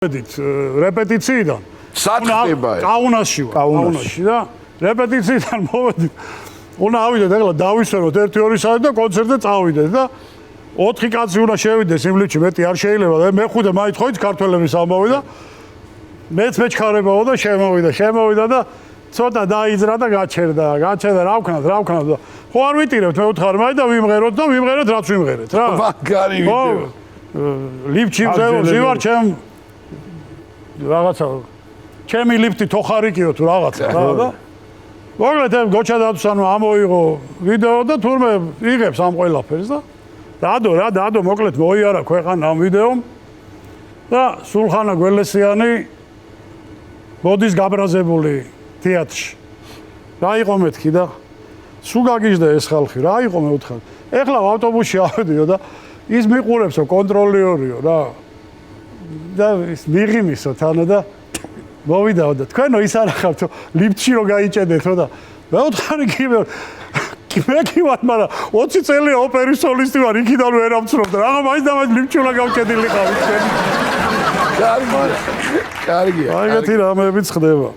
რეპეტიციიდან საწყება კაუნასში და რეპეტიციიდან მოვედით. უნდა ავიდეთ ახლა დავისვენოთ 1-2 საათი და კონცერტზე წავიდეთ და 4 კაცი უნდა შევიდეს იმ ლიფტში, მეტი არ შეიძლება და მე-5 მაინც ხო იცი ქართველების ამბავი და მეც მეჩქარებაო და შემოვიდა და ცოტა დაიძრა და გაჩერდა რა ვქნათ და ხო არ ვიტირებთ მე უთხარ მაინც და ვიმღეროთ რაც ვიმღერეთ რა მაგარი ვიდეო ლიფტში ვარ ჩემ რაღაცა ჩემი ლიფტი თოხარიკიო თუ რაღაცა რა და მოგლეთ გოჩა დათვსანო ამოიღო ვიდეო და თურმე იღებს ამ ყველაფერს და დადო მოკლედ მოიარა ქვეყანა ამ ვიდეომ და სულხანა გველესიანი მოდის გაბრაზებული თეატრში რა იყო მეთქი და სულ გაგიჟდა ეს ხალხი რა იყო მე ვთხარ ეხლა ავტობუსში ავედიო და ის მიყურებსო კონტროლიორიო რა და ის მიღიმისო თანა და მოვიდაო და თქვენო ის არ ახავთო ლიფტში რო გაიჭედეთო და მე ვთხარი მე კი ვარ მაგრამ 20 წელია ოპერის სოლისტი ვარ იქიდან ვერ ამცნობ და რაღა მაინც და მაინც ლიფტში უნდა გავჭედილიყავი თქვენ კარგია აი ეგეთი რამეებიც ხდება